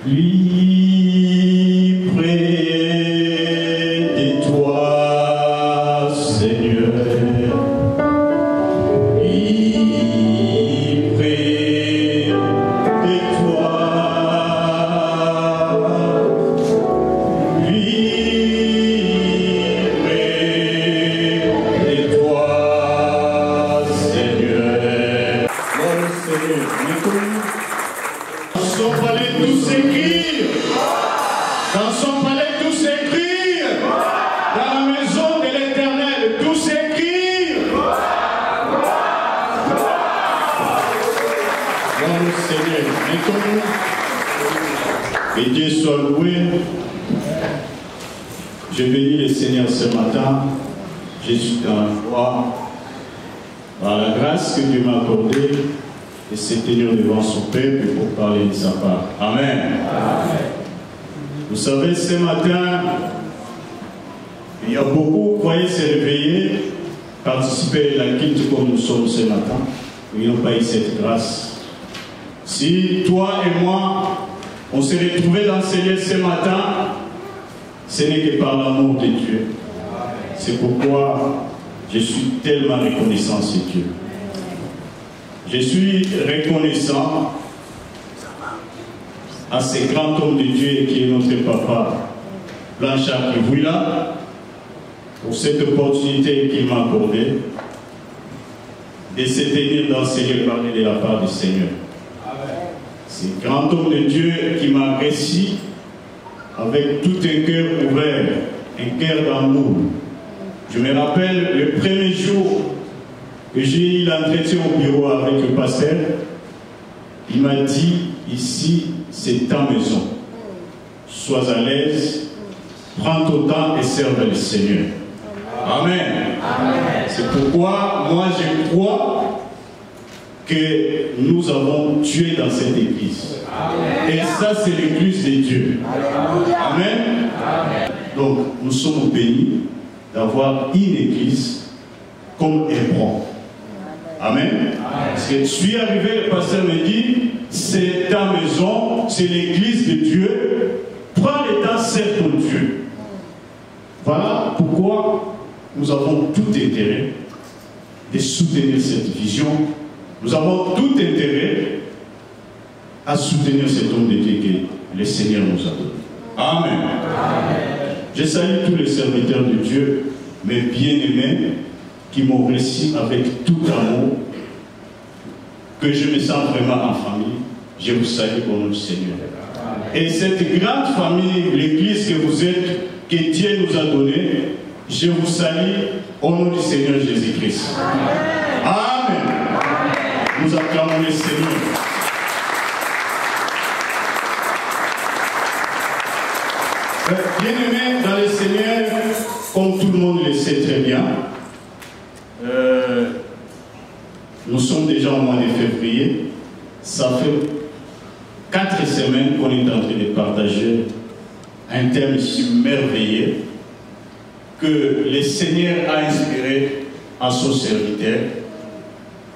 Lui près de toi, Seigneur. Lui près de toi. Lui près de toi, Seigneur. Mon Seigneur, dans son palais tout s'écrit, dans son palais tout s'écrit, dans la maison de l'Éternel tout s'écrit. Mon Seigneur, que Dieu soit loué. Je bénis le Seigneur ce matin. Je suis dans la foi, par la grâce que Dieu m'a accordée, et se tenir devant son peuple pour parler de sa part. Amen. Amen. Vous savez, ce matin, il y a beaucoup qui croyaient se réveiller, participer à la quitte comme nous sommes ce matin. Ils n'ont pas eu cette grâce. Si toi et moi, on s'est retrouvés dans ce lieu ce matin, ce n'est que par l'amour de Dieu. C'est pourquoi je suis tellement reconnaissant à Dieu. Je suis reconnaissant à ce grand homme de Dieu qui est notre papa, Blanchard Kivouila, pour cette opportunité qu'il m'a accordée de se tenir dans ce lieu parler de la part du Seigneur. Ce grand homme de Dieu qui m'a réussi avec tout un cœur ouvert, un cœur d'amour. Je me rappelle le premier jour que j'ai eu l'entretien au bureau avec le pasteur, il m'a dit, ici c'est ta maison. Sois à l'aise, prends ton temps et serve le Seigneur. Amen. Amen. C'est pourquoi moi je crois que nous avons Dieu dans cette église. Amen. Et ça c'est l'église de Dieu. Amen. Amen. Donc nous sommes bénis d'avoir une église comme Hébron. Amen. Parce que je suis arrivé, le pasteur me dit, c'est ta maison, c'est l'église de Dieu, prends le temps, sers ton Dieu. Voilà pourquoi nous avons tout intérêt de soutenir cette vision. Nous avons tout intérêt à soutenir cet homme de Dieu que le Seigneur nous a donné. Amen. Amen. Je salue tous les serviteurs de Dieu, mes bien-aimés, qui m'ont reçu avec tout amour, que je me sens vraiment en famille. Je vous salue au nom du Seigneur. Et cette grande famille, l'église que vous êtes, que Dieu nous a donnée, je vous salue au nom du Seigneur Jésus-Christ. Amen. Nous acclamons le Seigneur. Bien-aimés dans le Seigneur, comme tout le monde le sait très bien, nous sommes déjà au mois de février. Ça fait 4 semaines qu'on est en train de partager un thème si merveilleux que le Seigneur a inspiré à son serviteur,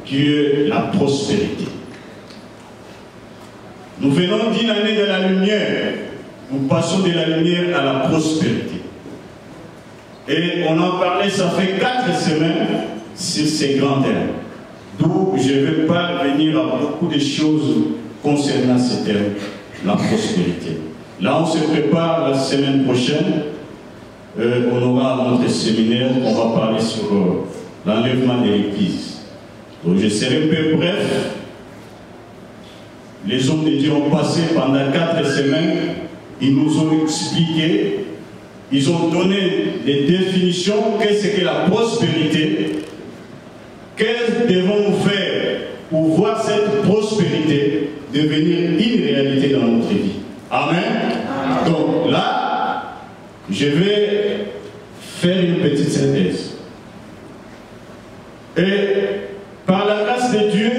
qui est la prospérité. Nous venons d'une année de la lumière. Nous passons de la lumière à la prospérité. Et on en parlait, ça fait 4 semaines sur ces grands thèmes. D'où je ne vais pas revenir à beaucoup de choses concernant ce thème, la prospérité. Là, on se prépare la semaine prochaine. On aura notre séminaire, on va parler sur l'enlèvement de l'Église. Donc je serai un peu bref. Les hommes de Dieu ont passé pendant 4 semaines. Ils nous ont expliqué, ils ont donné des définitions, qu'est-ce que la prospérité, qu'est-ce que devons-nous faire pour voir cette prospérité devenir une réalité dans notre vie. Amen. Amen. Donc là, je vais faire une petite synthèse. Et par la grâce de Dieu,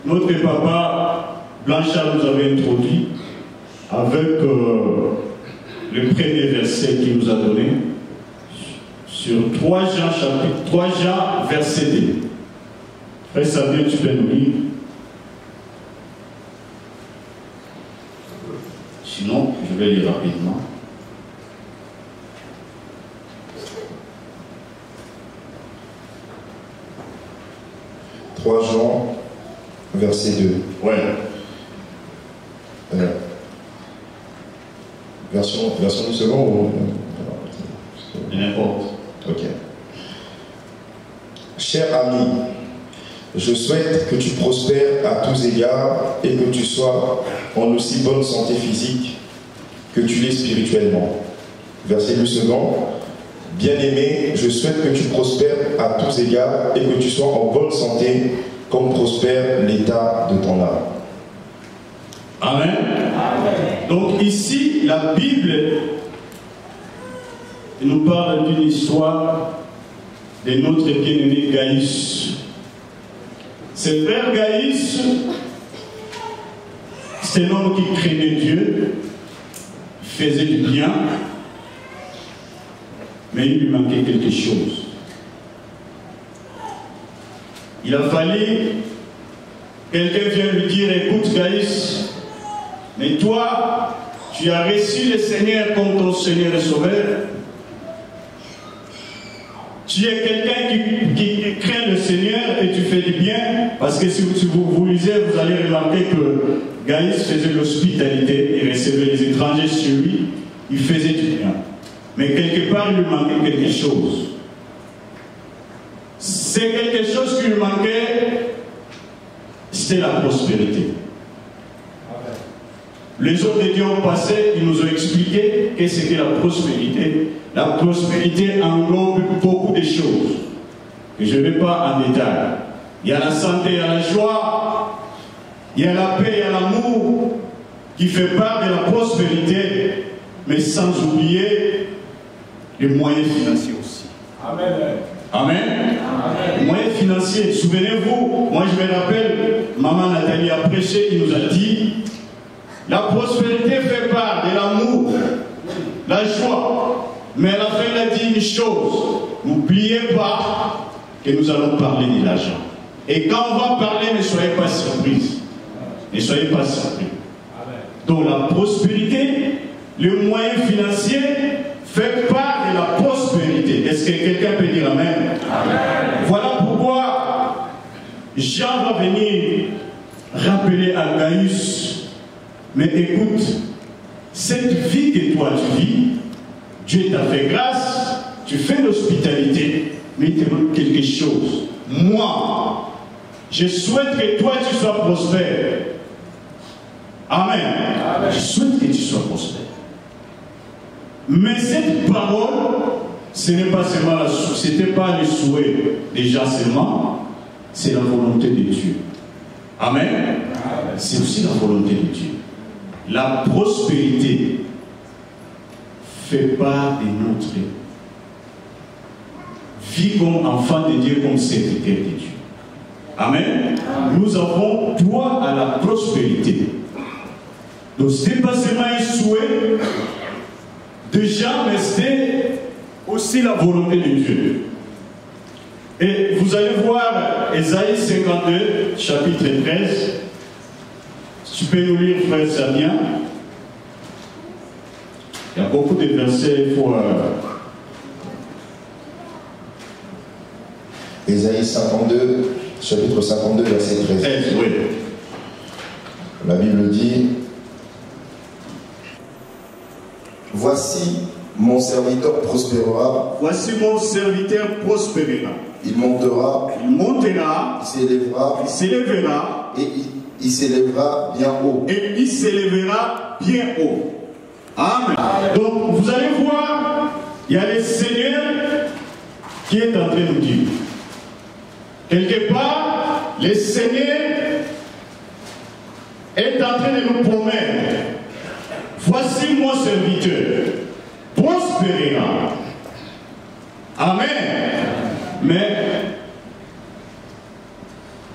notre papa Blanchard nous avait introduit avec le premier verset qu'il nous a donné sur 3 Jean, chapitre 3 Jean, verset 2. Frère Samuel, tu peux nous lire. Sinon, je vais lire rapidement. « 3 Jean, verset 2. Ouais. Version du second ou... N'importe. Ok. Cher ami, je souhaite que tu prospères à tous égards et que tu sois en aussi bonne santé physique que tu l'es spirituellement. Verset du second. Bien-aimé, je souhaite que tu prospères à tous égards et que tu sois en bonne santé comme prospère l'état de ton âme. Amen. Amen. Donc ici, la Bible nous parle d'une histoire de notre bien-aimé Gaius. Ce frère Gaius, c'est un homme qui craignait Dieu, faisait du bien, mais il lui manquait quelque chose. Il a fallu, quelqu'un vient lui dire, écoute Gaius, mais toi, tu as reçu le Seigneur comme ton Seigneur et Sauveur. Tu es quelqu'un qui craint le Seigneur et tu fais du bien. Parce que si vous lisez, vous allez remarquer que Gaius faisait l'hospitalité, il recevait les étrangers chez lui, il faisait du bien. Mais quelque part, il lui manquait quelque chose. C'est quelque chose qui lui manquait, c'était la prospérité. Les autres de Dieu ont passé, ils nous ont expliqué qu'est-ce que la prospérité. La prospérité englobe beaucoup de choses. Et je ne vais pas en détail. Il y a la santé, il y a la joie, il y a la paix, il y a l'amour qui fait part de la prospérité, mais sans oublier les moyens financiers aussi. Amen. Amen. Amen. Les moyens financiers. Souvenez-vous, moi je me rappelle, maman Nathalie a prêché, il nous a dit, la prospérité fait part de l'amour, la joie. Mais à la fin, il a dit une chose. N'oubliez pas que nous allons parler de l'argent. Et quand on va parler, ne soyez pas surpris. Ne soyez pas surpris. Donc la prospérité, le moyen financier fait part de la prospérité. Est-ce que quelqu'un peut dire amen? Amen. Voilà pourquoi Jean va venir rappeler à Gaius. Mais écoute, cette vie que toi tu vis, Dieu t'a fait grâce, tu fais l'hospitalité, mais il te manque quelque chose. Moi, je souhaite que toi tu sois prospère. Amen. Amen. Je souhaite que tu sois prospère. Mais cette parole, ce n'est pas seulement c'était pas le souhait des gens seulement, c'est la volonté de Dieu. Amen. Amen. C'est aussi la volonté de Dieu. La prospérité fait part de notre vie comme enfant de Dieu, comme serviteur de Dieu. Amen. Amen. Nous avons droit à la prospérité. Donc ce n'est pas seulement un souhait de gens, mais c'est aussi la volonté de Dieu. Et vous allez voir Ésaïe 52, chapitre 13. Tu peux nous lire, frère Samia. Il y a beaucoup de versets, il faut... Ésaïe 52, chapitre 52, verset 13. Oui. La Bible dit: Voici mon serviteur prospérera. Voici mon serviteur prospérera. Il montera. Il montera. Il s'élèvera. Il s'élèvera. Et il s'élèvera bien haut. Et il s'élèvera bien haut. Amen. Amen. Donc vous allez voir, il y a le Seigneur qui est en train de nous dire. Quelque part, le Seigneur est en train de nous promettre: voici mon serviteur, prospérera. Amen. Mais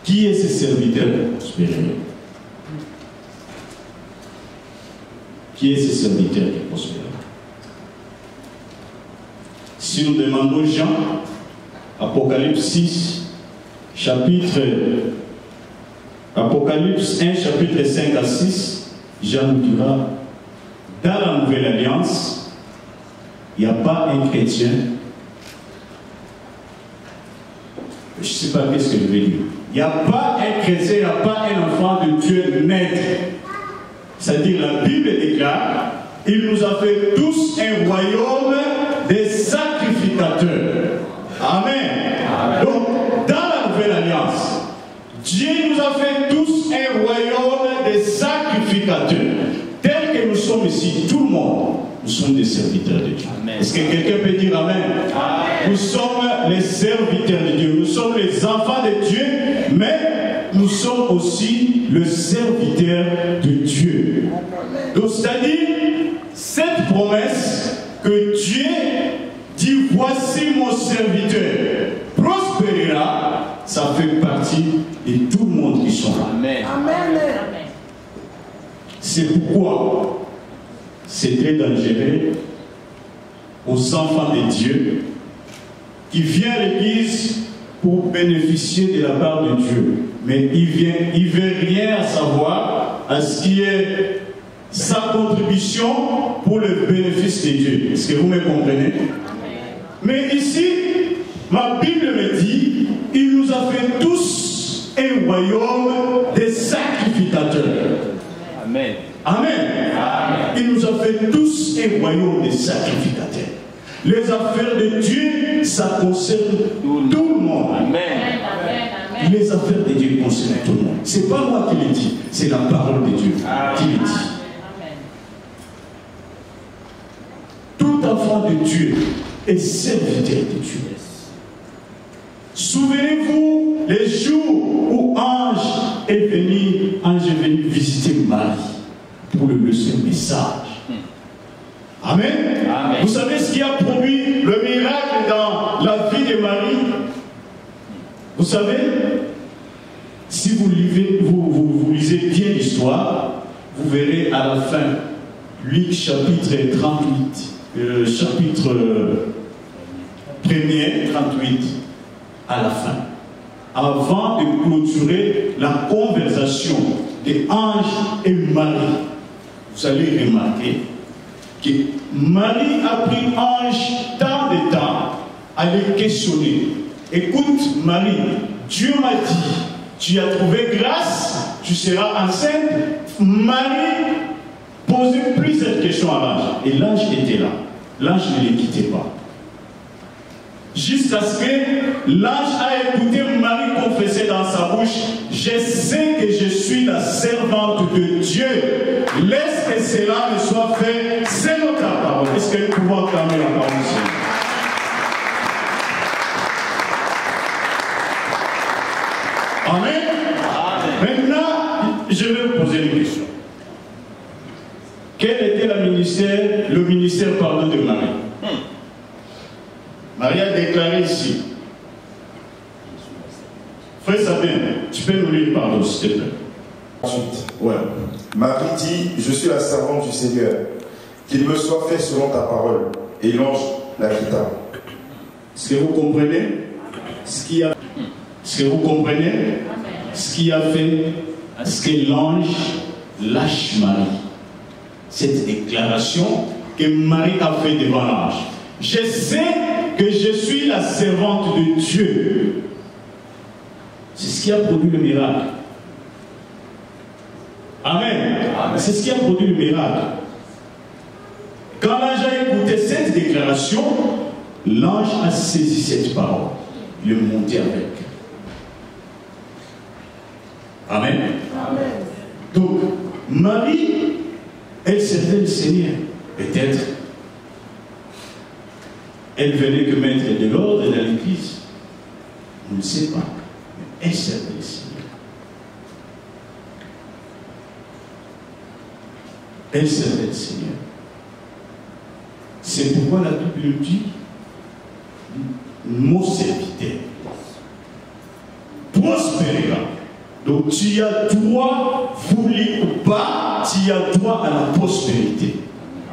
qui est ce serviteur prospérera? Qui est ce serviteur qui prospère? Si nous demandons Jean, Apocalypse 6, Apocalypse 1, chapitre 5 à 6, Jean nous dira dans la Nouvelle Alliance, il n'y a pas un chrétien. Je ne sais pas qu'est-ce que je veux dire. Il n'y a pas un chrétien, il n'y a pas un enfant de Dieu naître. C'est-à-dire, la Bible déclare, il nous a fait tous un royaume des sacrificateurs. Amen. Amen. Donc, dans la Nouvelle Alliance, Dieu nous a fait tous un royaume des sacrificateurs. Tel que nous sommes ici, tout le monde, nous sommes des serviteurs de Dieu. Est-ce que quelqu'un peut dire Amen? Amen? Nous sommes les serviteurs de Dieu. Nous sommes les enfants de Dieu, mais nous sommes aussi le serviteur de Dieu. Donc, c'est-à-dire, cette promesse que Dieu dit, voici mon serviteur, prospérera, ça fait partie de tout le monde qui sont là. Amen. Amen. C'est pourquoi c'est très dangereux aux enfants de Dieu qui viennent à l'église pour bénéficier de la part de Dieu. Mais il ne veut rien savoir à ce qui est sa contribution pour le bénéfice de Dieu. Est-ce que vous me comprenez? Mais ici, ma Bible me dit, il nous a fait tous un royaume des sacrificateurs. Amen. Amen. Amen. Il nous a fait tous un royaume des sacrificateurs. Les affaires de Dieu, ça concerne tout le monde. Amen. Amen. Les affaires de Dieu concernent tout le monde. Ce n'est pas moi qui le dis, c'est la parole de Dieu qui le dit. Tout enfant de Dieu est serviteur de Dieu. Souvenez-vous les jours où ange est venu visiter Marie pour lui laisser un message. Amen. Amen. Vous savez ce qui a produit le miracle dans la vie de Marie? Vous savez, si vous lisez bien l'histoire, vous verrez à la fin, Luc chapitre 38, chapitre 1er, 38, à la fin, avant de clôturer la conversation de Ange et Marie, vous allez remarquer que Marie a pris Ange tant de temps à les questionner. Écoute Marie, Dieu m'a dit, tu as trouvé grâce, tu seras enceinte. Marie posait plusieurs questions à l'ange. Et l'ange était là. L'ange ne les quittait pas. Jusqu'à ce que l'ange a écouté Marie confesser dans sa bouche, je sais que je suis la servante de Dieu. Laisse que cela me soit fait selon ta parole. Est-ce que nous pouvons acclamer la parole du Seigneur? Amen. Amen. Maintenant, je vais vous poser une question. Quel était le ministère de Marie? Marie a déclaré ici. Frère Sabin, tu peux nous lire pardon, s'il te plaît. Ensuite, ouais. Marie dit, je suis la servante du Seigneur, qu'il me soit fait selon ta parole. Et l'ange la quitta. Est-ce que vous comprenez ce qui a fait à ce que l'ange lâche Marie? Cette déclaration que Marie a fait devant l'ange. Je sais que je suis la servante de Dieu. C'est ce qui a produit le miracle. Amen. Amen. C'est ce qui a produit le miracle. Quand l'ange a écouté cette déclaration, l'ange a saisi cette parole. Il est monté avec. Amen. Amen. Donc, Marie, elle servait le Seigneur. Peut-être, elle venait que mettre de l'ordre dans l'église. On ne sait pas. Mais elle servait le Seigneur. Elle servait le Seigneur. C'est pourquoi la Bible dit, mon serviteur prospérera. Donc tu as droit, voulu ou pas, tu as droit à la prospérité.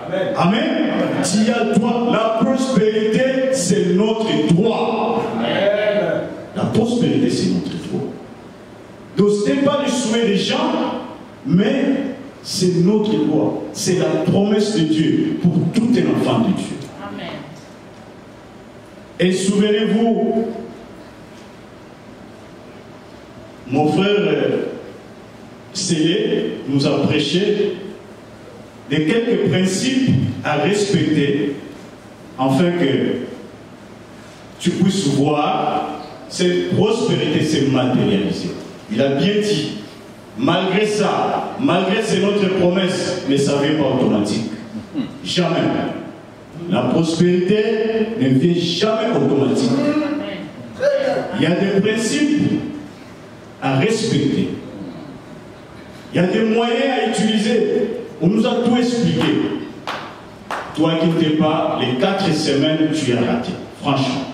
Amen. Amen. Tu as droit. La prospérité, c'est notre droit. Amen. La prospérité, c'est notre droit. Donc ce n'est pas le souhait des gens, mais C'est notre droit. C'est la promesse de Dieu pour tout un enfant de Dieu. Amen. Et souvenez-vous, mon frère Célé nous a prêché de quelques principes à respecter afin que tu puisses voir cette prospérité se matérialiser. Il a bien dit, malgré ça, malgré c'est notre promesse, mais ça ne vient pas automatique. Jamais. La prospérité ne vient jamais automatique. Il y a des principes à respecter. Il y a des moyens à utiliser. On nous a tout expliqué. Toi qui n'étais pas, les 4 semaines, tu as raté. Franchement.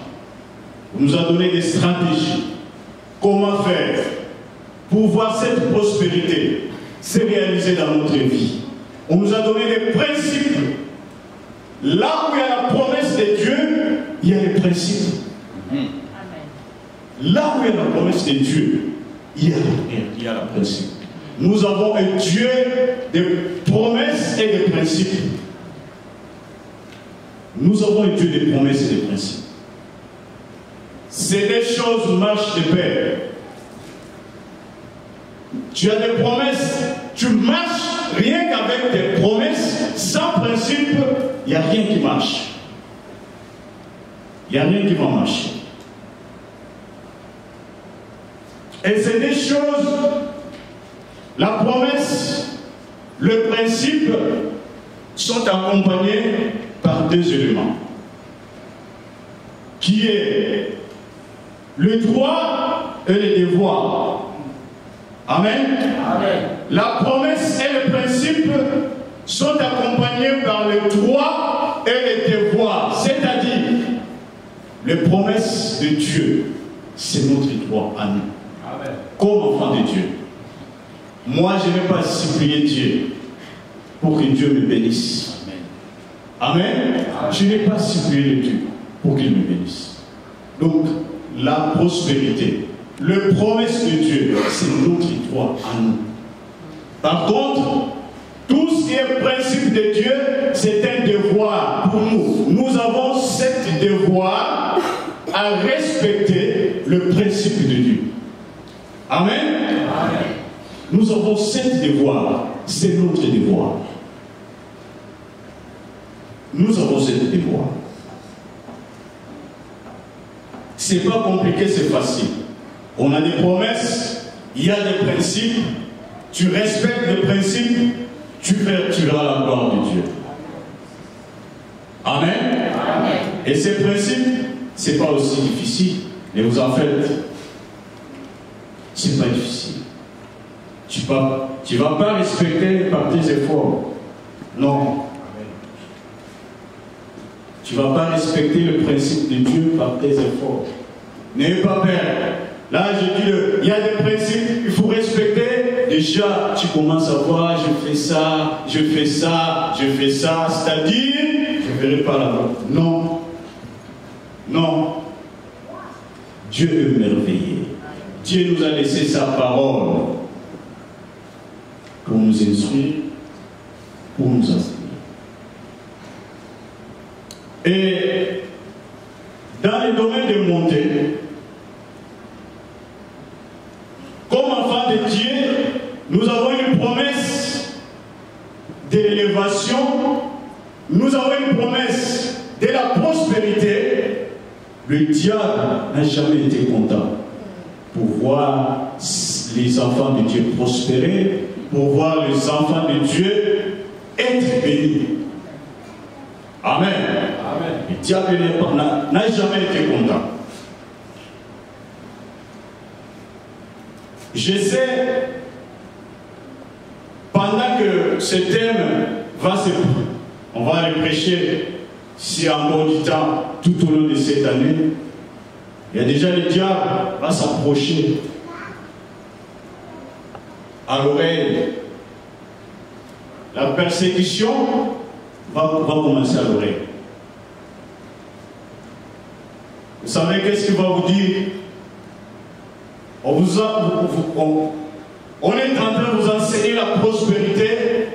On nous a donné des stratégies. Comment faire pour voir cette prospérité se réaliser dans notre vie. On nous a donné des principes. Là où il y a la promesse de Dieu, il y a les principes. Amen. Là où il y a la promesse de Dieu, il y a la principe. Nous avons un Dieu de promesses et de principes. Nous avons un Dieu de promesses et de principes. C'est des choses marchent de pair. Tu as des promesses, tu marches rien qu'avec des promesses, sans principe, il n'y a rien qui marche. Il n'y a rien qui va marcher. Et c'est des choses, la promesse, le principe sont accompagnés par 2 éléments. Qui est le droit et le devoir. Amen. Amen. La promesse et le principe sont accompagnés par le droit et le devoir. C'est-à-dire, les promesses de Dieu, c'est notre droit à nous. Amen. Comme enfant de Dieu. Moi, je n'ai pas supplié Dieu pour que Dieu me bénisse. Amen. Amen. Je n'ai pas supplié Dieu pour qu'il me bénisse. Donc, la prospérité, le promesse de Dieu, c'est notre droit à nous. Par contre, tout ce qui est principe de Dieu, c'est un devoir pour nous. Nous avons cet devoir à respecter le principe de Dieu. Amen. Amen. Nous avons cet devoir, c'est notre devoir. Nous avons cet devoir. C'est pas compliqué, c'est facile. On a des promesses, il y a des principes, tu respectes les principes, tu verras la gloire de Dieu. Amen. Amen. Et ces principes, c'est pas aussi difficile, mais vous en faites. C'est pas difficile. Tu vas pas respecter par tes efforts. Non. Tu ne vas pas respecter le principe de Dieu par tes efforts. N'ayez pas peur. Là, je dis, il y a des principes qu'il faut respecter. Déjà, tu commences à voir, je fais ça, je fais ça, je fais ça. C'est-à-dire, je ne verrai pas là-bas. Non. Non. Dieu est merveilleux. Dieu nous a laissé sa parole pour nous instruire, pour nous enseigner. Et dans le domaine de montée, comme enfants de Dieu, nous avons une promesse de l'élévation, nous avons une promesse de la prospérité. Le diable n'a jamais été content pour voir les enfants de Dieu prospérer, pour voir les enfants de Dieu être bénis. Amen. Amen. Le diable n'a jamais été content. J'essaie, pendant que ce thème on va le prêcher, si encore du temps, tout au long de cette année, il y a déjà le diable va s'approcher à l'oreille. La persécution va commencer à l'oreille. Vous savez qu'est-ce qu'il va vous dire? On est en train de vous enseigner la prospérité,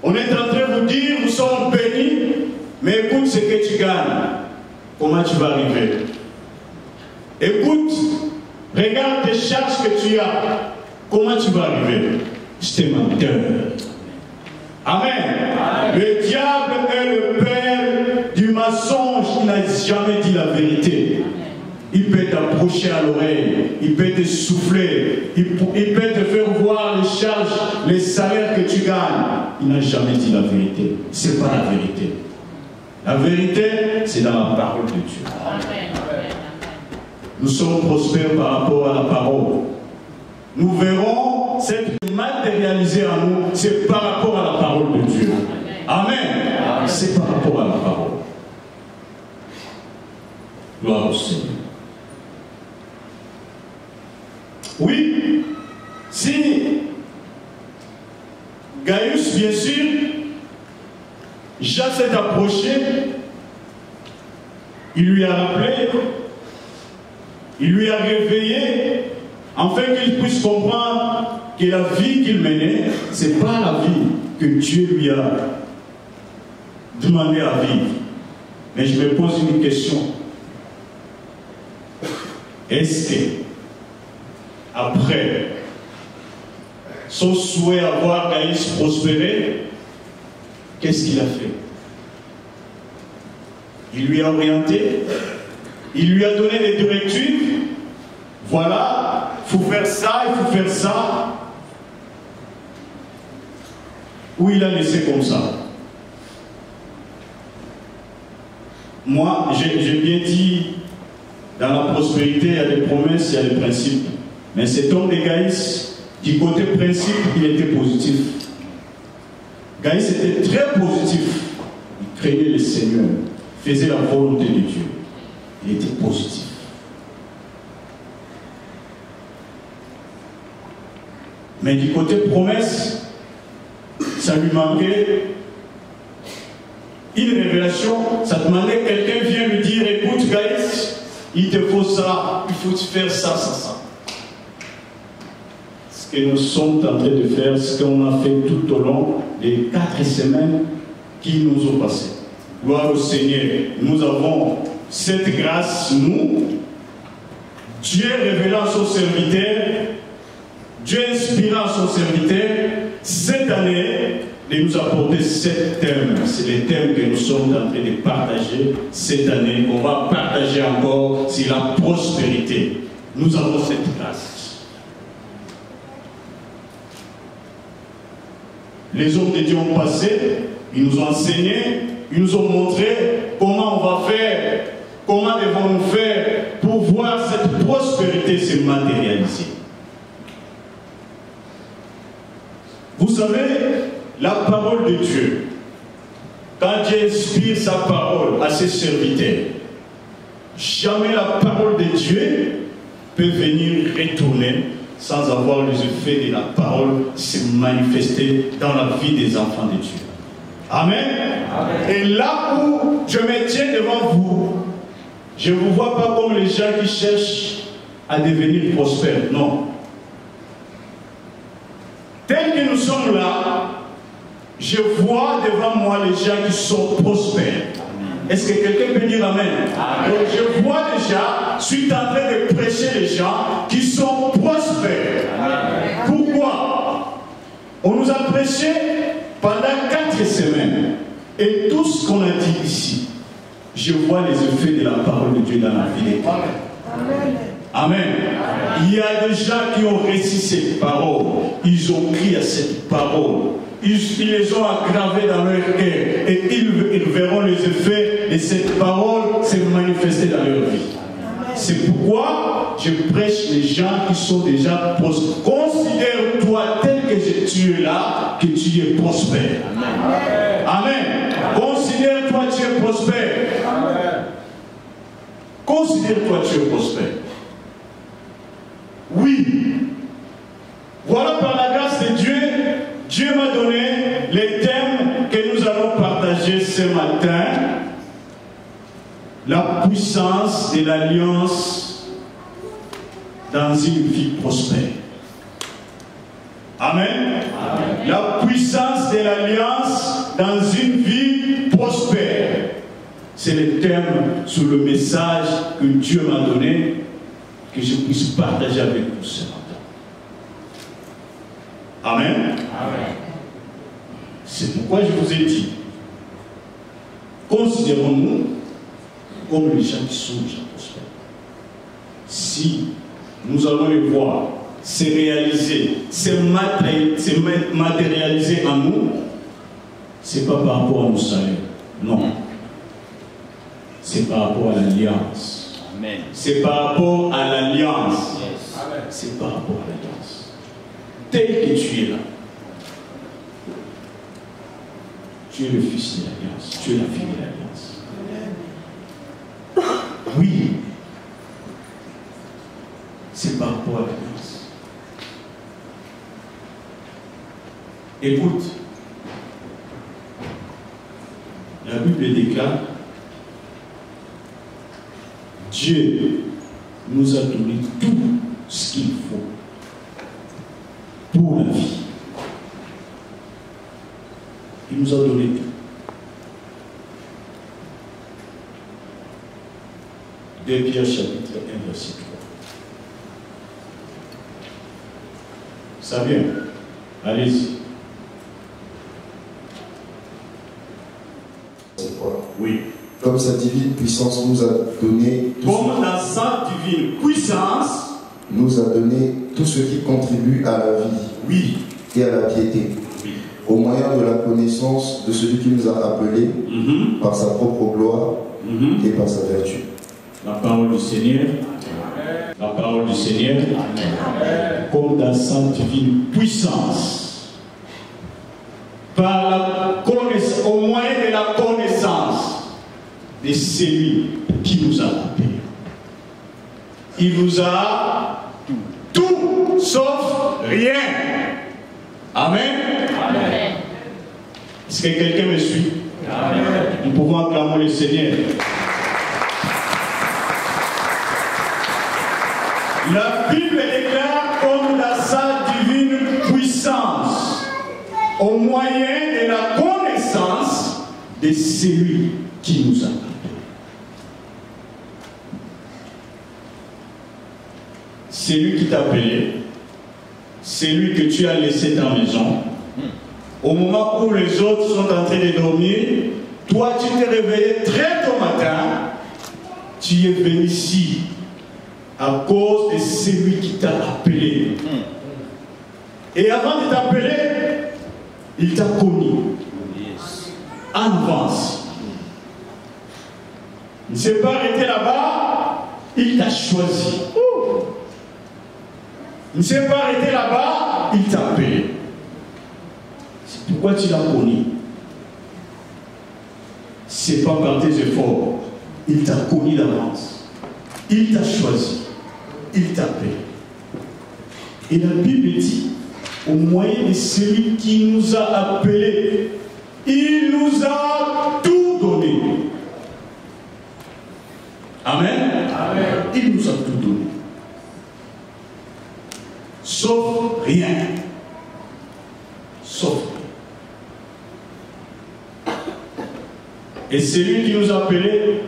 On est en train de vous dire, nous sommes bénis, mais écoute ce que tu gagnes. Comment tu vas arriver? Écoute, regarde les charges que tu as. Comment tu vas arriver? C'est menteur. Amen. Amen. Le diable est le père du mensonge. Il n'a jamais dit la vérité. Il peut t'approcher à l'oreille, il peut te souffler, il peut te faire voir les charges, les salaires que tu gagnes. Il n'a jamais dit la vérité. Ce n'est pas la vérité. La vérité, c'est dans la parole de Dieu. Amen. Nous sommes prospères par rapport à la parole. Nous verrons cette matérialisée en nous, c'est par rapport à la parole de Dieu. Amen. Amen. C'est par rapport à la parole. Gloire au Seigneur. Oui, si Gaius, bien sûr, Jacques s'est approché, il lui a rappelé, il lui a réveillé, afin qu'il puisse comprendre que la vie qu'il menait, ce n'est pas la vie que Dieu lui a demandé à vivre. Mais je me pose une question. Est-ce que, après son souhait à voir Gaius prospérer, qu'est-ce qu'il a fait? Il lui a orienté, il lui a donné des directives. Voilà, il faut faire ça, il faut faire ça. Ou il a laissé comme ça? Moi, j'ai bien dit, dans la prospérité, il y a des promesses, il y a des principes. Mais cet homme de Gaius, du côté principe, il était positif. Gaius était très positif. Il craignait le Seigneur, faisait la volonté de Dieu. Il était positif. Mais du côté promesse, ça lui manquait une révélation. Ça demandait que quelqu'un vienne lui dire, écoute Gaius, il te faut ça, il faut faire ça, ça, ça. Ce que nous sommes en train de faire, ce qu'on a fait tout au long des 4 semaines qui nous ont passées. Gloire au Seigneur. Nous avons cette grâce, nous, Dieu révélant son serviteur, Dieu inspirant son serviteur, cette année, de nous apporter 7 thèmes. C'est les thèmes que nous sommes en train de partager cette année. On va partager encore sur la prospérité. Nous avons cette grâce. Les hommes de Dieu ont passé, ils nous ont enseigné, ils nous ont montré comment on va faire, comment devons-nous faire pour voir cette prospérité se matérialiser. Vous savez, la parole de Dieu, quand Dieu inspire sa parole à ses serviteurs, jamais la parole de Dieu peut venir retourner sans avoir les effets de la parole se manifester dans la vie des enfants de Dieu. Amen. Amen. Et là où je me tiens devant vous, je ne vous vois pas comme les gens qui cherchent à devenir prospères. Non. Tel que nous sommes là, je vois devant moi les gens qui sont prospères. Est-ce que quelqu'un peut dire Amen? Amen. Donc je vois déjà, je suis en train de prêcher les gens qui sont prospères. Amen. Pourquoi? On nous a prêché pendant 4 semaines. Et tout ce qu'on a dit ici, je vois les effets de la parole de Dieu dans la vie des gens. Amen. Amen. Il y a des gens qui ont réussi cette parole. Ils ont crié à cette parole. Ils les ont aggravés dans leur cœur. Et ils verront les effets de cette parole se manifester dans leur vie. C'est pourquoi je prêche les gens qui sont déjà prospères. Considère-toi tel que tu es là, que tu es prospère. Amen. Amen. Considère-toi que tu es prospère. Amen. Considère-toi que tu es prospère. Oui. Voilà par la grâce de Dieu, Dieu m'a donné les thèmes que nous allons partager ce matin. La puissance de l'alliance dans une vie prospère. Amen. La puissance de l'alliance dans une vie prospère. C'est le terme sur le message que Dieu m'a donné, que je puisse partager avec vous ce matin. Amen. C'est pourquoi je vous ai dit, considérons-nous comme les gens qui sont déjà prospères. Si nous allons les voir se réaliser, se matérialiser en nous, ce n'est pas par rapport à nos salaires. Non. C'est par rapport à l'alliance. C'est par rapport à l'alliance. C'est par rapport à l'alliance. Tel que tu es là, tu es le fils de l'alliance. Tu es la fille de l'alliance. Oui. C'est par rapport à l'alliance. Écoute. La Bible déclare, Dieu nous a donné tout ce qu'il faut pour la vie. Il nous a donné tout. 2 Pierre chapitre 1 verset 3. Ça vient. Allez-y. Oui. Comme sa divine puissance nous a donné comme dans sa divine puissance nous a donné tout ce qui contribue à la vie, oui, et à la piété, oui, au moyen de la connaissance de celui qui nous a appelés par sa propre gloire et par sa vertu. La parole du Seigneur. La parole du Seigneur. Comme dans sa divine puissance, par la connaissance, au moyen de la connaissance de celui qui nous a appelés. Il nous a tout sauf rien. Amen. Amen. Est-ce que quelqu'un me suit? Amen. Nous pouvons acclamer le Seigneur. La Bible déclare comme dans sa divine puissance, au moyen de la connaissance de celui qui nous a appelés. C'est lui qui t'a appelé, c'est lui que tu as laissé ta maison. Au moment où les autres sont en train de dormir, toi tu t'es réveillé très tôt matin, tu es venu ici à cause de celui qui t'a appelé. Et avant de t'appeler, il t'a connu en avance. Il ne s'est pas arrêté là-bas, il t'a choisi. Il ne s'est pas arrêté là-bas, il t'a appelé. C'est pourquoi tu l'as connu. Ce n'est pas par tes efforts. Il t'a connu d'avance. Il t'a choisi. Il t'a appelé. Et la Bible dit, au moyen de celui qui nous a appelés, il nous a tout donné. Amen. Amen. Il nous a tout donné. Sauf rien. Sauf rien. Et celui qui nous a appelés,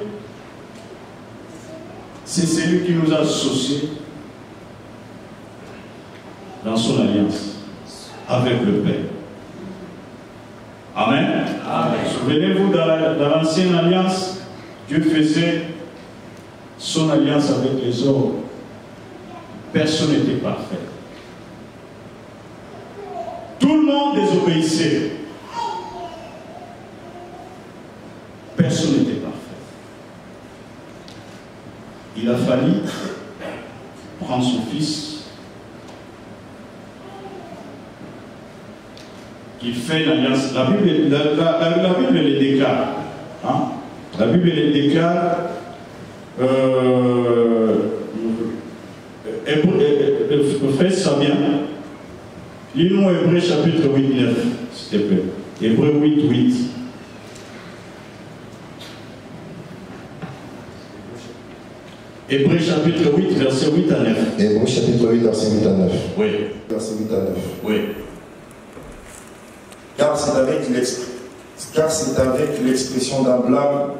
c'est celui qui nous a associés dans son alliance avec le Père. Amen. Amen. Souvenez-vous, dans l'ancienne alliance, Dieu faisait son alliance avec les hommes. Personne n'était parfait. Tout le monde désobéissait. Personne n'était parfait. Il a fallu prendre son fils, qu'il fait l'alliance. La Bible le déclare. Hein? La Bible le déclare. Faites ça bien. Lis-nous Hébreux chapitre 8, 9, s'il te plaît. Hébreux 8, 8. Hébreux chapitre 8, verset 8 à 9. Hébreux chapitre 8, verset 8 à 9. Oui. Verset 8 à 9. Oui. car c'est avec l'expression d'un blâme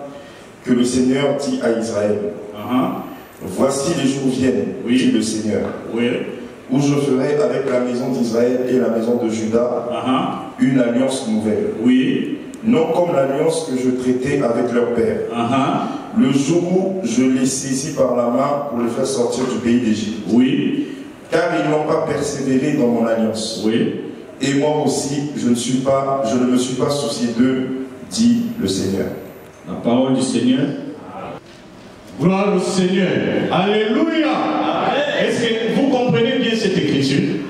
que le Seigneur dit à Israël. Voici les jours viennent, dit le Seigneur, où je ferai avec la maison d'Israël et la maison de Juda une alliance nouvelle. Non comme l'alliance que je traitais avec leur père. Le jour où je les saisis par la main pour les faire sortir du pays d'Égypte. Car ils n'ont pas persévéré dans mon alliance. Et moi aussi, je ne me suis pas soucié d'eux, dit le Seigneur. La parole du Seigneur. Gloire au Seigneur. Alléluia. Est-ce que vous comprenez bien cette écriture?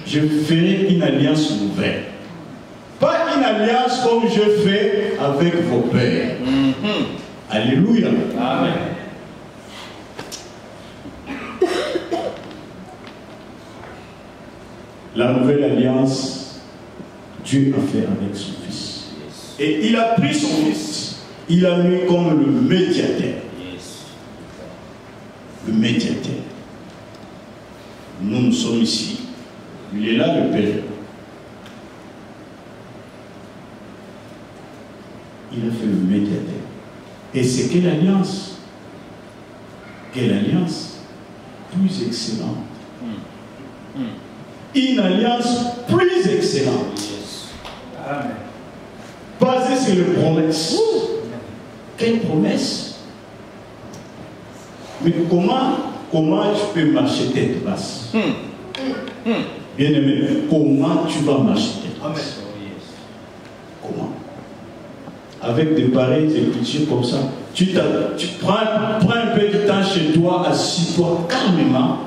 Je ferai une alliance nouvelle. Pas une alliance comme je fais avec vos pères. Alléluia. Amen. La nouvelle alliance, Dieu a fait avec son Fils. Et il a pris son Fils. Il a mis comme le médiateur. Le médiateur. Nous sommes ici. Il est là, le Père. Il a fait le médiateur. Et c'est quelle alliance? Quelle alliance? Plus excellente. Une alliance plus excellente. Amen. Basée sur les promesses. Quelle promesse? Mais comment tu peux marcher tête basse? Bien-aimé, comment tu vas marcher tête basse? Comment? Avec de pareilles écritures comme ça, tu prends un peu de temps chez toi, assis-toi calmement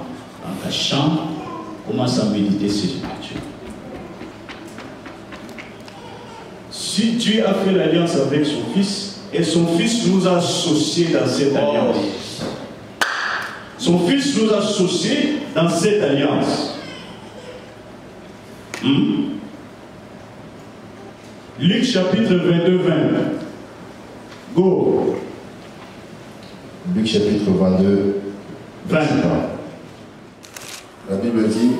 dans ta chambre, commence à méditer ces écritures. Si Dieu a fait l'alliance avec son Fils, et son Fils nous a associés dans cette alliance. Son Fils nous a associés dans cette alliance. Luc chapitre 22, 20. Go. Luc chapitre 22, 20. La Bible dit,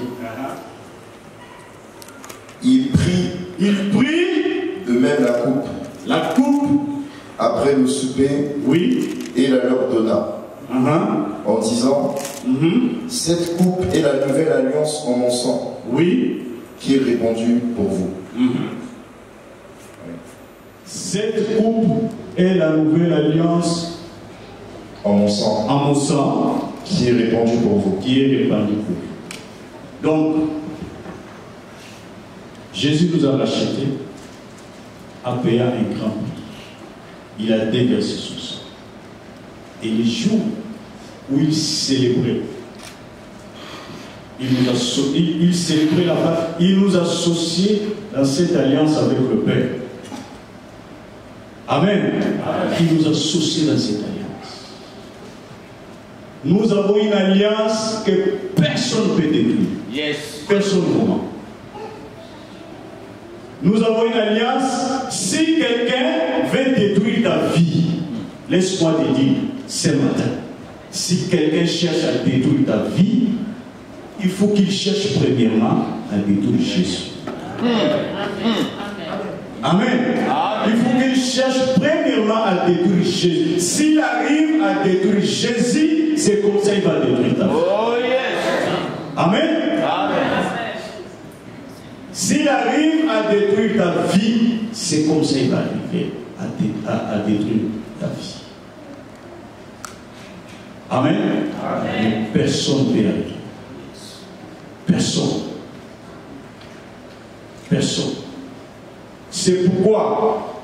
il prit de même la coupe après le souper, et la leur donna, en disant, cette coupe est la nouvelle alliance en mon sang, qui est répandue pour vous. Cette coupe est la nouvelle alliance en mon sang, qui est répandue pour vous. Donc, Jésus nous a rachetés, a payé un grand prix. Il a déversé son sang. Et les jours où il célébrait, il célébrait la fête, il nous a associés dans cette alliance avec le Père. Amen. Il nous a associés dans cette alliance. Nous avons une alliance que personne ne peut détruire. Personne vraiment. Nous avons une alliance, si quelqu'un veut détruire ta vie, laisse-moi te dire ce matin, si quelqu'un cherche à détruire ta vie, il faut qu'il cherche premièrement à détruire Jésus. Amen. Il faut qu'il cherche premièrement à détruire Jésus. S'il arrive à détruire Jésus, c'est comme ça qu'il va détruire ta vie. Amen. S'il arrive à détruire ta vie, c'est comme ça qu'il va arriver à détruire ta vie. Amen. Mais personne ne peut arriver. Personne. C'est pourquoi,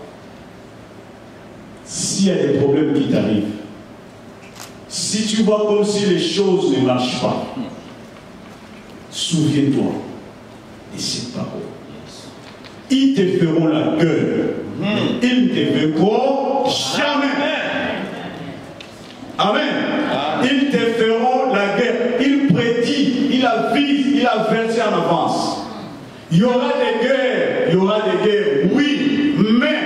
s'il y a des problèmes qui t'arrivent, si tu vois comme si les choses ne marchent pas, souviens-toi de cette parole. Ils te feront la gueule, ils ne te vaincront jamais. Amen. Ils te feront la guerre. Il prédit, il avise, il avertit en avance. Il y aura des guerres, oui, mais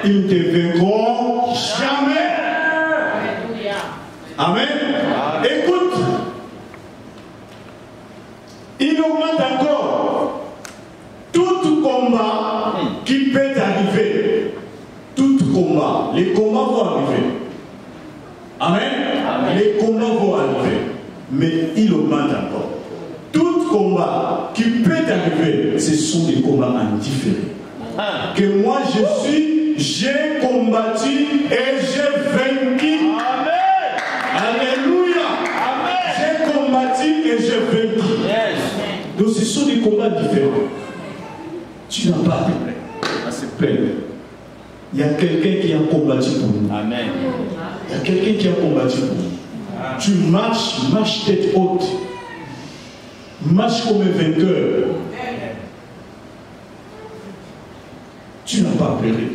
ils ne te vaincront jamais. Amen. Écoute, il augmente encore. Tout combat arriver. Tout combat, les combats vont arriver. Amen. Amen. Les combats vont arriver. Mais il augmente encore. Tout combat qui peut arriver, ce sont des combats indifférents. Que moi j'ai combattu et j'ai vaincu. Amen. Alléluia. Amen. J'ai combattu et j'ai vaincu. Yes. Donc ce sont des combats différents. Tu n'as pas à se plaindre. Il y a quelqu'un qui a combattu pour nous. Amen. Il y a quelqu'un qui a combattu pour nous. Amen. Tu marches tête haute. Marche comme un vainqueur. Tu n'as pas pleuré.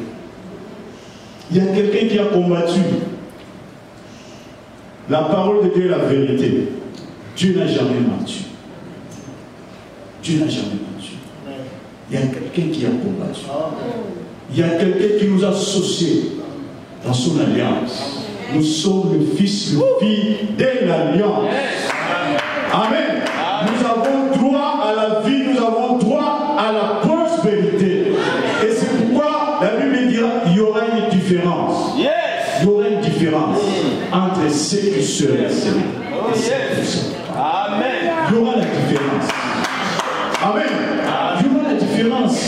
Il y a quelqu'un qui a combattu. La parole de Dieu est la vérité. Dieu n'a jamais menti. Dieu n'a jamais menti. Il y a quelqu'un qui a combattu. Il y a quelqu'un qui nous a associés dans son alliance. Nous sommes le fils, le fille de l'alliance. Amen. Nous avons droit à la vie, nous avons droit à la prospérité. Et c'est pourquoi la Bible dira qu'il y aura une différence. Il y aura une différence entre ceux qui seront et ceux qui seront. Amen. Il y aura la différence. Amen. Il y aura la différence.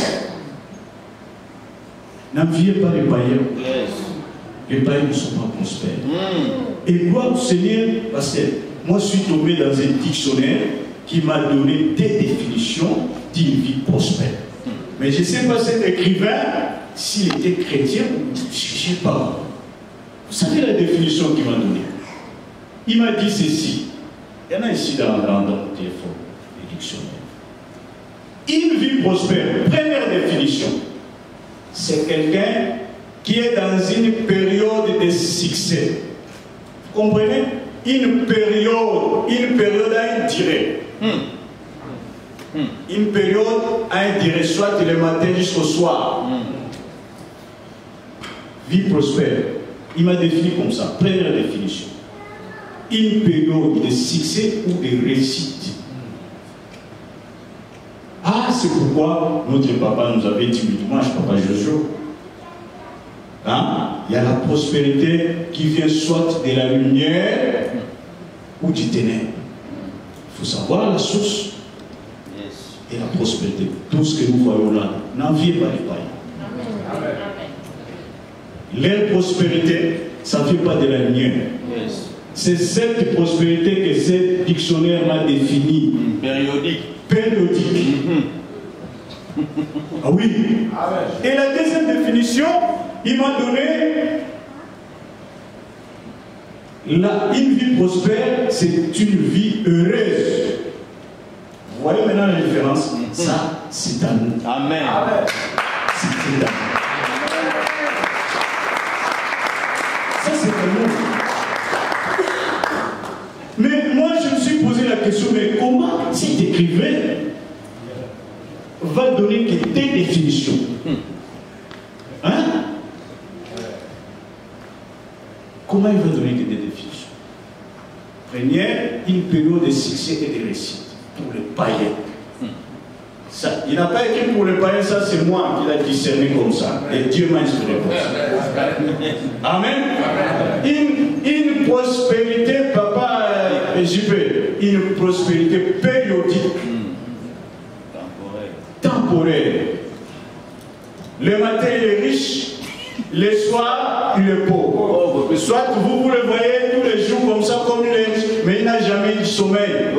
N'enviez pas les païens. Les païens ne sont pas prospères. Et gloire au Seigneur, parce que moi je suis tombé dans un dictionnaire qui m'a donné des définitions d'une vie prospère. Mais je ne sais pas cet écrivain, s'il était chrétien, je ne sais pas. Vous savez la définition qu'il m'a donnée? Il m'a dit ceci. Il y en a ici dans mon téléphone, les dictionnaires. Une vie prospère, première définition, c'est quelqu'un qui est dans une période de succès. Vous comprenez? Une période à une durée. Une période à une durée, soit le matin jusqu'au soir. Vie prospère. Il m'a défini comme ça. Première définition. Une période de succès ou de réussite. Ah, c'est pourquoi notre papa nous avait dit le dimanche, papa Jojo. Hein? Il y a la prospérité qui vient soit de la lumière ou du ténèbre. Il faut savoir la source et la prospérité. Tout ce que nous voyons là, n'enviez pas les païens. Leur prospérité, ça ne vient pas de la lumière. C'est cette prospérité que ce dictionnaire m'a définie. Périodique. Ah oui. Et la deuxième définition, il m'a donné une vie prospère, c'est une vie heureuse. Vous voyez maintenant la différence? Ça, c'est à nous. Amen. C'est à nous. Ça, c'est à nous. Mais moi, je me suis posé la question, mais comment cet écrivain va donner que des définitions? Hein? Comment il va donner que des définitions? Première, une période de succès et de réussite pour les païens. Ça, il n'a pas écrit pour les païens, ça c'est moi qui l'ai discerné comme ça. Et Dieu m'a inspiré comme ça. Amen. Une prospérité, papa JP, une prospérité périodique. Temporaire. Le matin il est riche, le soir il est pauvre. Soit vous le voyez tous les jours comme ça, comme il est riche, mais il n'a jamais eu de sommeil.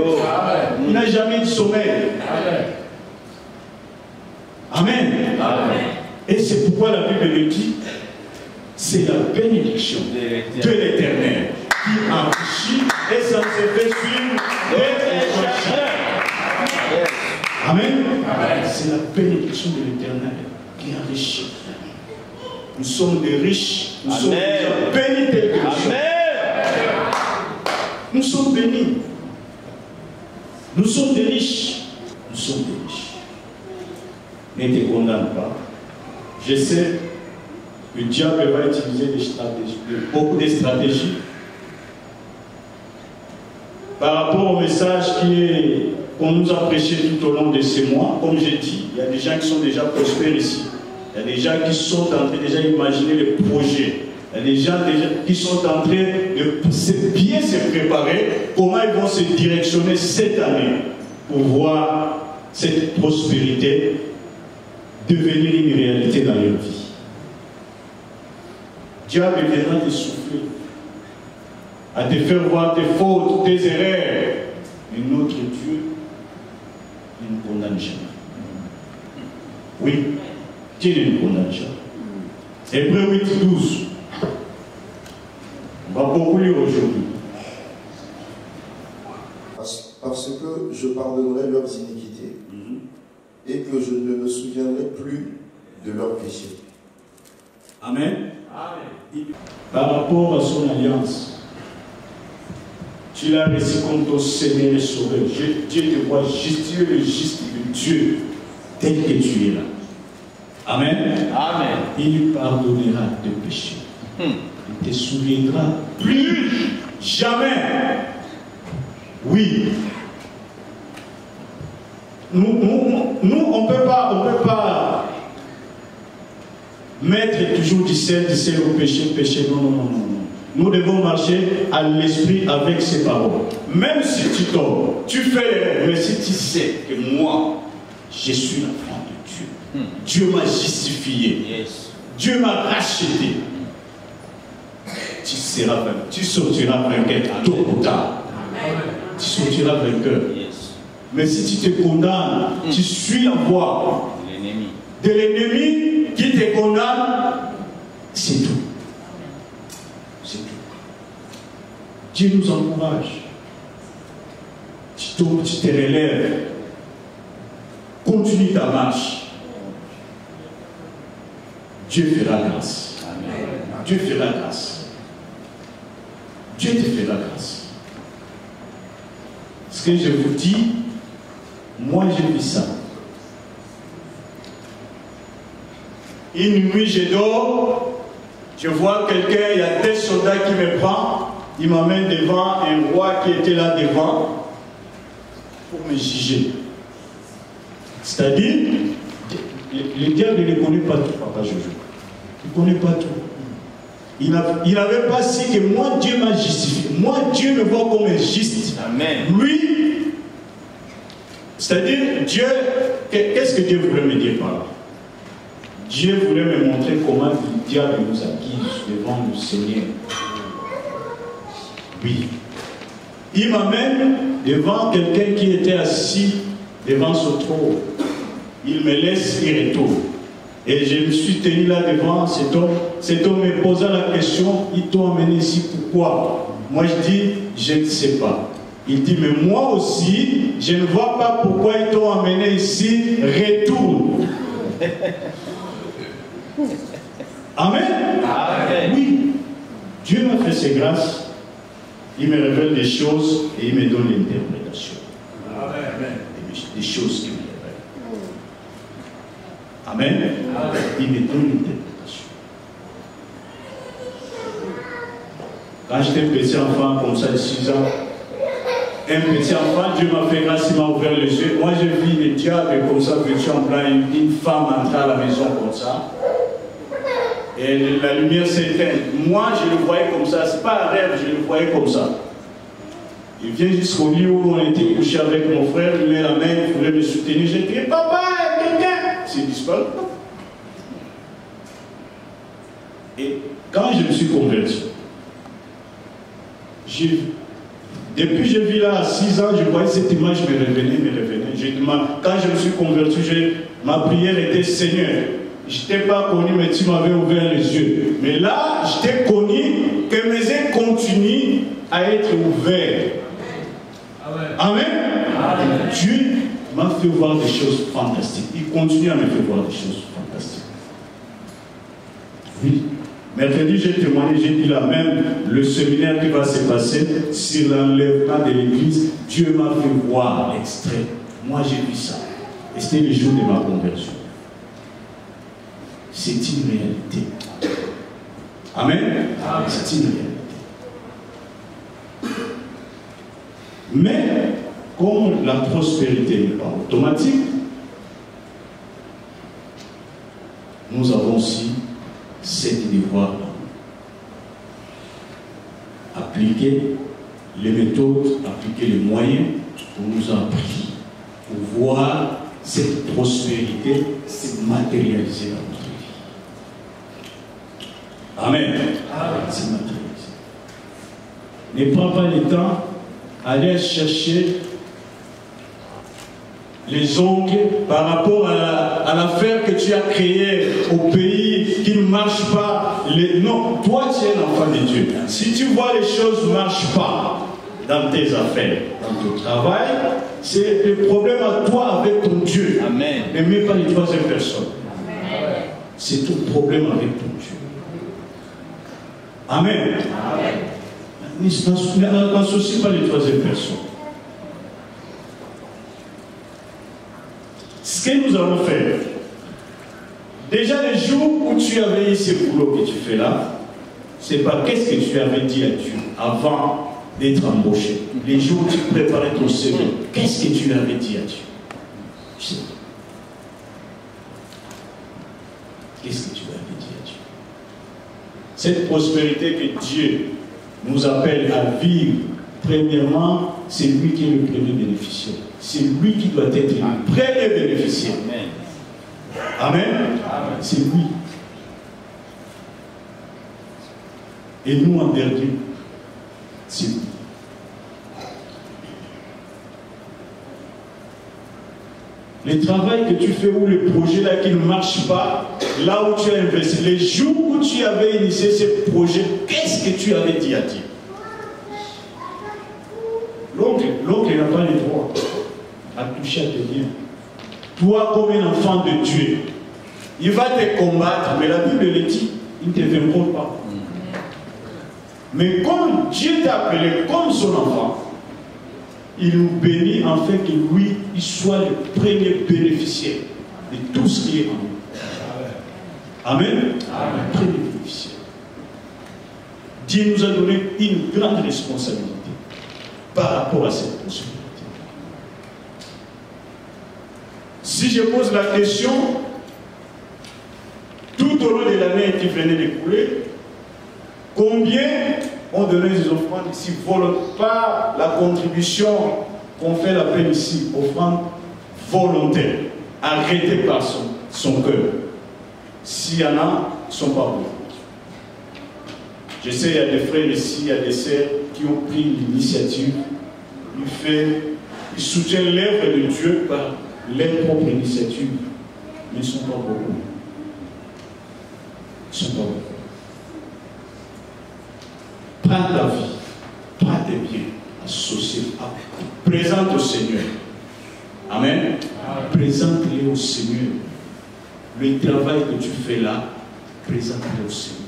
Il n'a jamais eu de sommeil. Amen. Et c'est pourquoi la Bible le dit, c'est la bénédiction de l'Éternel qui enrichit et ça se fait suivre d'être. Amen. C'est la bénédiction de l'Éternel qui enrichit. Nous sommes des riches. Nous sommes bénis de Dieu. Nous sommes bénis. Nous sommes des riches. Nous sommes des riches. Ne te condamne pas. Je sais que le diable va utiliser des stratégies, beaucoup de stratégies par rapport au message qu'on nous a prêché tout au long de ces mois. Comme j'ai dit, il y a des gens qui sont déjà prospères ici. Il y a des gens qui sont en train déjà d'imaginer les projets. Il y a des gens déjà qui sont en train de bien se préparer, comment ils vont se directionner cette année pour voir cette prospérité devenir une réalité dans leur vie. Dieu viendra te souffler, à te faire voir tes fautes, tes erreurs. Mais notre Dieu, il ne condamne jamais. Oui, Dieu ne nous condamne jamais. Hébreux 8, 12. On va beaucoup lire aujourd'hui. Parce que je pardonnerai leurs iniquités et que je ne me souviendrai plus de leurs péchés. Amen. Amen. Par rapport à son alliance, tu l'as reçu comme ton Seigneur et Sauveur. Dieu te voit juste, Dieu est le juste de Dieu, tel que tu es là. Amen. Amen. Il pardonnera tes péchés. Il te souviendra plus jamais. Oui. Nous on peut pas mettre toujours du sel au péché. Non. Nous devons marcher à l'esprit avec ses paroles. Même si tu tombes, tu fais l'erreur, mais si tu sais que moi, je suis l'enfant de Dieu. Dieu m'a justifié. Yes. Dieu m'a racheté. Tu sortiras vainqueur tôt ou tard. Tu sortiras vainqueur. Yes. Mais si tu te condamnes, tu suis la voie de l'ennemi qui te condamne, c'est tout. C'est tout. Dieu nous encourage. Tu tombes, tu te relèves. Continue ta marche. Dieu fera grâce. Amen. Dieu fera grâce. Dieu te fera grâce. Ce que je vous dis, moi j'ai vu ça. Une nuit, je dors, je vois quelqu'un, il y a des soldats qui me prennent, il m'amène devant un roi qui était là devant pour me juger. C'est-à-dire, le diable ne connaît pas tout, papa Jojo. Il ne connaît pas tout. Il n'avait pas si que moi, Dieu m'a justifié. Moi, Dieu me voit comme un juste. Amen. Lui, c'est-à-dire, Dieu, qu'est-ce que Dieu voulait me dire par là? Dieu voulait me montrer comment le diable nous accuse devant le Seigneur. Oui. Il m'amène devant quelqu'un qui était assis devant ce trône. Il me laisse, il retourne. Et je me suis tenu là devant cet homme. Cet homme me posa la question, ils t'ont amené ici pourquoi? Moi je dis, je ne sais pas. Il dit, mais moi aussi, je ne vois pas pourquoi ils t'ont amené ici, retourne. Amen. Amen. Oui. Dieu m'a fait ses grâces. Il me révèle des choses et il me donne l'interprétation. Amen. Des choses qu'il me révèle. Amen. Amen. Il me donne l'interprétation. Quand j'étais petit enfant, comme ça, de 6 ans, un petit enfant, Dieu m'a fait grâce, il m'a ouvert les yeux. Moi, je vis le diable comme ça, vêtu en blanc, une femme entrer à la maison comme ça. Et la lumière s'éteint. Moi, je le voyais comme ça. Ce n'est pas un rêve, je le voyais comme ça. Il vient jusqu'au lit où on était couché avec mon frère, il met la main, il voulait me soutenir. J'ai dit, papa, quelqu'un. C'est disparu. Et quand je me suis converti, depuis que je vis là à 6 ans, je voyais cette image me revenait. Quand je me suis converti, ma prière était Seigneur. Je ne t'ai pas connu, mais tu m'avais ouvert les yeux. Mais là, je t'ai connu, que mes yeux continuent à être ouverts. Amen. Amen. Amen. Dieu m'a fait voir des choses fantastiques. Il continue à me faire voir des choses fantastiques. Oui. Mercredi, j'ai témoigné, j'ai dit là même, le séminaire qui va se passer sur l'enlèvement de l'église, Dieu m'a fait voir l'extrait. Moi, j'ai vu ça. Et c'était le jour de ma conversion. C'est une réalité. Amen. Amen. C'est une réalité. Mais, comme la prospérité n'est pas automatique, nous avons aussi cette devoir appliquer les méthodes, appliquer les moyens qu'on nous a appris pour voir cette prospérité se matérialiser dans notre vie. Amen. Se matérialiser. Ne prends pas le temps d'aller chercher les ongles par rapport à l'affaire que tu as créée au pays qui ne marche pas. Non, toi tu es un enfant de Dieu. Si tu vois les choses ne marchent pas dans tes affaires, dans ton travail, c'est le problème à toi avec ton Dieu. Amen. Ne mets pas les troisième personnes. C'est ton problème avec ton Dieu. Amen. N'associe pas les troisième personnes. Ce que nous allons faire, déjà les jours où tu avais eu ce boulot que tu fais là, c'est pas qu'est-ce que tu avais dit à Dieu avant d'être embauché. Les jours où tu préparais ton CV, qu'est-ce que tu lui avais dit à Dieu? Qu'est-ce que tu lui avais dit à Dieu? Cette prospérité que Dieu nous appelle à vivre, premièrement, c'est lui qui est le premier bénéficiaire. C'est lui qui doit être le premier bénéficiaire. Amen. Amen. C'est lui. Et nous, en dernier, c'est lui. Le travail que tu fais ou le projet là qui ne marche pas, là où tu as investi, les jours où tu avais initié ce projet, qu'est-ce que tu avais dit à Dieu? L'oncle n'a pas le droit à toucher à tes biens. Toi, comme un enfant de Dieu, il va te combattre, mais la Bible le dit, il ne te vaincra pas. Mais comme Dieu t'a appelé comme son enfant, il nous bénit en fait que lui, il soit le premier bénéficiaire de tout ce qui est en nous. Amen. Amen. Le premier bénéficiaire. Dieu nous a donné une grande responsabilité par rapport à cette possibilité. Si je pose la question, tout au long de l'année qui venait d'écouler, combien ont donné des offrandes ici, pas la contribution qu'on fait la peine ici, offrande volontaire, arrêtée par son cœur. S'il y en a, ils ne sont pas bons. Je sais, il y a des frères ici, il y a des sœurs qui ont pris l'initiative, ils soutiennent l'œuvre de Dieu par leur propre initiative, mais ils ne sont pas beaucoup. Ils ne sont pas beaucoup. Prends ta vie, prends tes biens, associe, présente au Seigneur. Amen. Présente-les au Seigneur. Le travail que tu fais là, présente-le au Seigneur.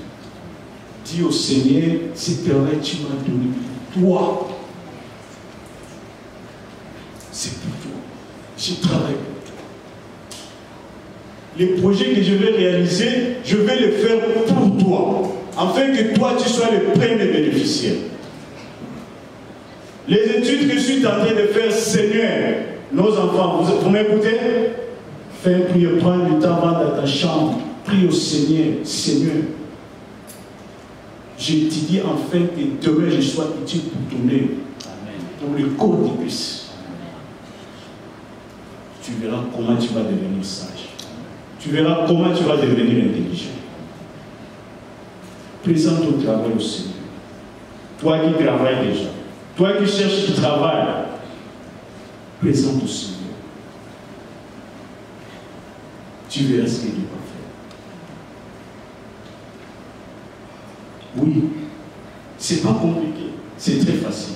Dis au Seigneur, ce travail que tu m'as donné pour toi. C'est pour toi. Je travaille pour toi. Les projets que je vais réaliser, je vais les faire pour toi. Afin que toi, tu sois le premier bénéficiaire. Les études que je suis en train de faire, Seigneur, nos enfants, vous m'écoutez? Fais une prière, prends le temps, va dans ta chambre, prie au Seigneur, Seigneur. J'étudie afin que demain je sois utile pour ton œuvre, pour le corps de Christ. Tu verras comment tu vas devenir sage. Tu verras comment tu vas devenir intelligent. Présente ton travail au Seigneur. Toi qui travailles déjà, toi qui cherches du travail, présente au Seigneur. Tu verras ce qu'il va faire. Oui, c'est pas compliqué, c'est très facile.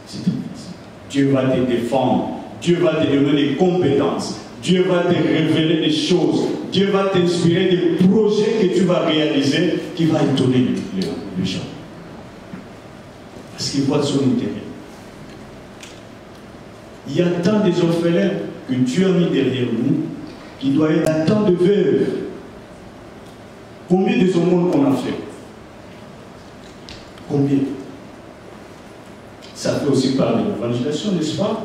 C'est très facile. Dieu va te défendre, Dieu va te donner des compétences, Dieu va te révéler des choses, Dieu va t'inspirer des projets que tu vas réaliser qui va étonner les gens. Parce qu'ils voient son intérêt. Il y a tant des orphelins que Dieu a mis derrière nous qui doivent être à tant de veuves. Combien des aumônes qu'on a fait? Combien? Ça fait aussi part de l'évangélisation, n'est-ce pas?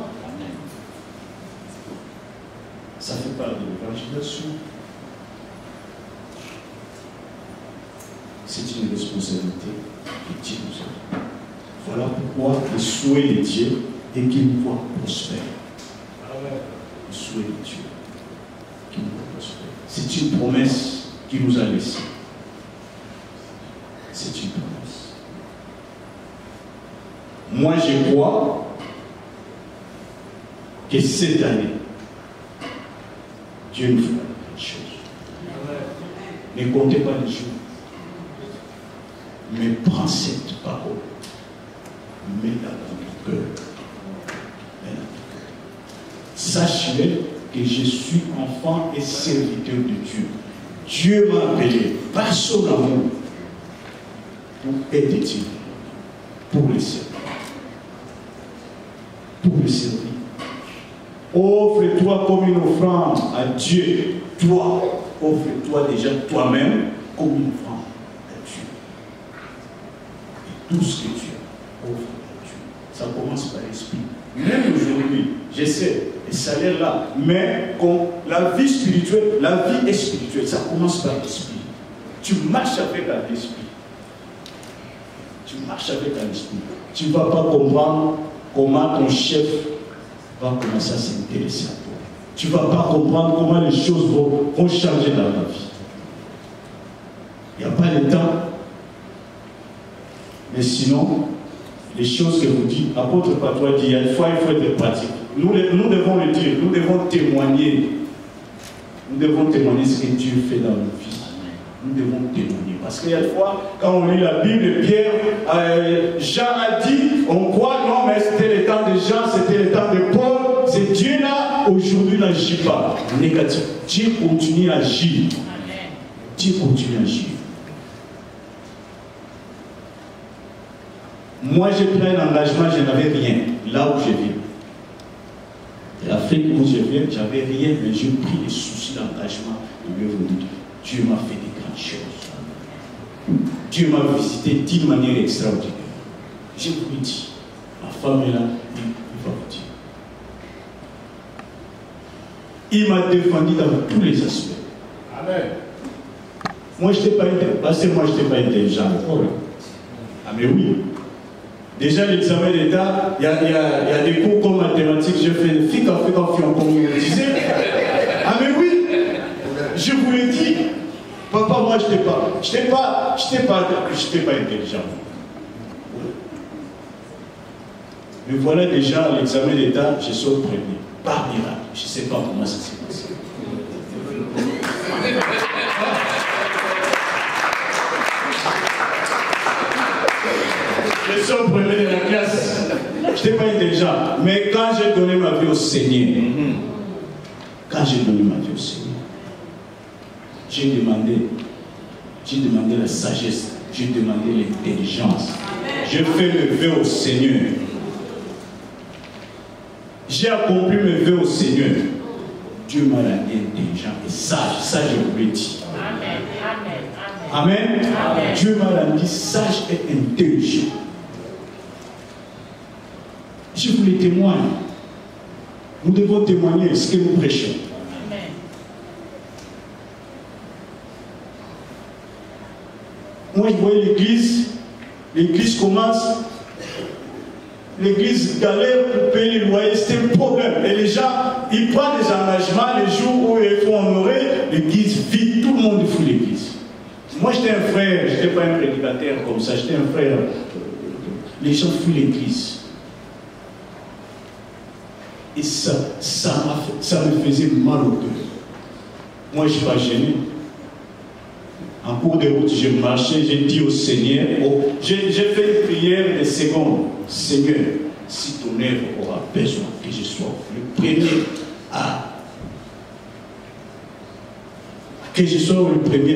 Ça fait part de l'évangélisation. c'est une responsabilité que Dieu nous a. Voilà pourquoi le souhait de Dieu est qu'il nous voit prospérer. Le souhait de Dieu qu'il nous voit prospérer. C'est une promesse qu'il nous a laissée. C'est une promesse. Moi, je crois que cette année, Dieu nous fera quelque chose. Ne comptez pas les jours. Mais prends cette parole. Mets-la dans ton cœur. Sache-le que je suis enfant et serviteur de Dieu. Dieu m'a appelé par son amour pour aider Dieu, pour le servir. Pour le servir. Offre-toi comme une offrande à Dieu. Toi, offre-toi déjà toi-même comme une offrande à Dieu. Et tout ce que tu as, offre à Dieu. Ça commence par l'esprit. Même aujourd'hui, j'essaie, le salaire là, mais la vie spirituelle, la vie est spirituelle, ça commence par l'esprit. Tu marches avec l'esprit. Tu marches avec l'esprit. Tu ne vas pas comprendre comment ton chef va commencer à s'intéresser à toi. Tu ne vas pas comprendre comment les choses vont changer dans ta vie. Il n'y a pas de temps. Mais sinon, les choses que vous dites, apôtre Patois dit, il faut être pratique. Nous devons le dire, nous devons témoigner. Nous devons témoigner ce que Dieu fait dans nos vies. Nous devons témoigner. Parce qu'il y a des fois, quand on lit la Bible, Pierre, Jean a dit, on croit, non, mais c'était le temps de Jean, c'était le temps de Paul. C'est Dieu là, aujourd'hui n'agit pas. Négatif. Dieu continue à agir. Dieu continue à agir. Moi, j'ai pris un engagement, je n'avais rien, là où je viens. L'Afrique où je viens, j'avais rien, mais j'ai pris les soucis d'engagement de l'œuvre de Dieu. Dieu m'a fait des grandes choses. Dieu m'a visité d'une manière extraordinaire. Je vous le dis, ma femme est là, il va vous dire. Il m'a défendu dans tous les aspects. Amen. Moi, je n'étais pas intelligent. Parce que moi, je n'étais pas intelligent. Ah, mais oui. Déjà, l'examen d'État, il y a des cours comme mathématiques, je fais fika, comme on disait. Ah, mais oui, je vous l'ai dit. Papa, moi, je n'étais pas intelligent. Mais voilà déjà, à l'examen d'État, je sors premier. Par miracle. Je ne sais pas comment ça s'est passé. Je sors premier de la classe. Je n'étais pas intelligent. Mais quand j'ai donné ma vie au Seigneur, j'ai demandé la sagesse, j'ai demandé l'intelligence. J'ai fait mes vœux au Seigneur. J'ai accompli mes vœux au Seigneur. Dieu m'a rendu intelligent et sage. Ça, je vous l'ai dit. Amen. Amen. Dieu m'a rendu sage et intelligent. Je vous le témoigne. Nous devons témoigner ce que nous prêchons. Amen. Moi, je voyais l'église commence, l'église galère pour payer les loyers, c'était un problème. Et les gens, ils prennent des engagements, les jours où il faut honorer, l'église vide, tout le monde fout l'église. Moi, j'étais un frère, je n'étais pas un prédicateur comme ça, j'étais un frère. Les gens fouillent l'église. Et ça me faisait mal au cœur. Moi, je ne suis pas gêné. En cours de route, j'ai marché, j'ai dit au Seigneur, j'ai fait une prière de secondes. Seigneur, si ton œuvre aura besoin que je sois le premier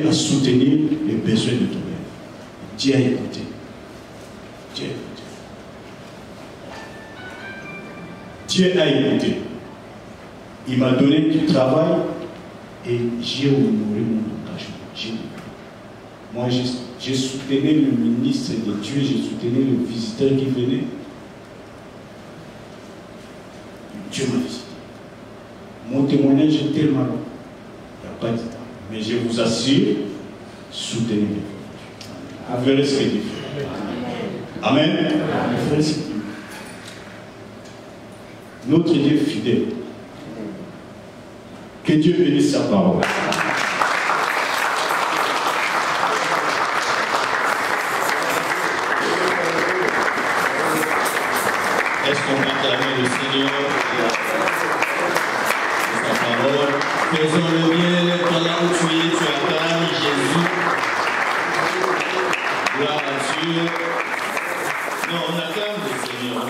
à soutenir les besoins de ton œuvre. Dieu a écouté. Dieu a écouté. Dieu a écouté. Il m'a donné du travail et j'ai honoré mon engagement. Moi, j'ai soutenu le ministre de Dieu, j'ai soutenu le visiteur qui venait. Dieu m'a visité. Mon témoignage est tellement long. Il n'y a pas de temps. Mais je vous assure, soutenez-le. Vous verrez ce que Dieu fait. Amen. Notre Dieu fidèle. Que Dieu bénisse sa parole. Est-ce qu'on peut acclamer le Seigneur de sa parole? Faisons-le bien, lève-toi là où tu es, tu acclames Jésus. Gloire à Dieu. Non, on acclame le Seigneur,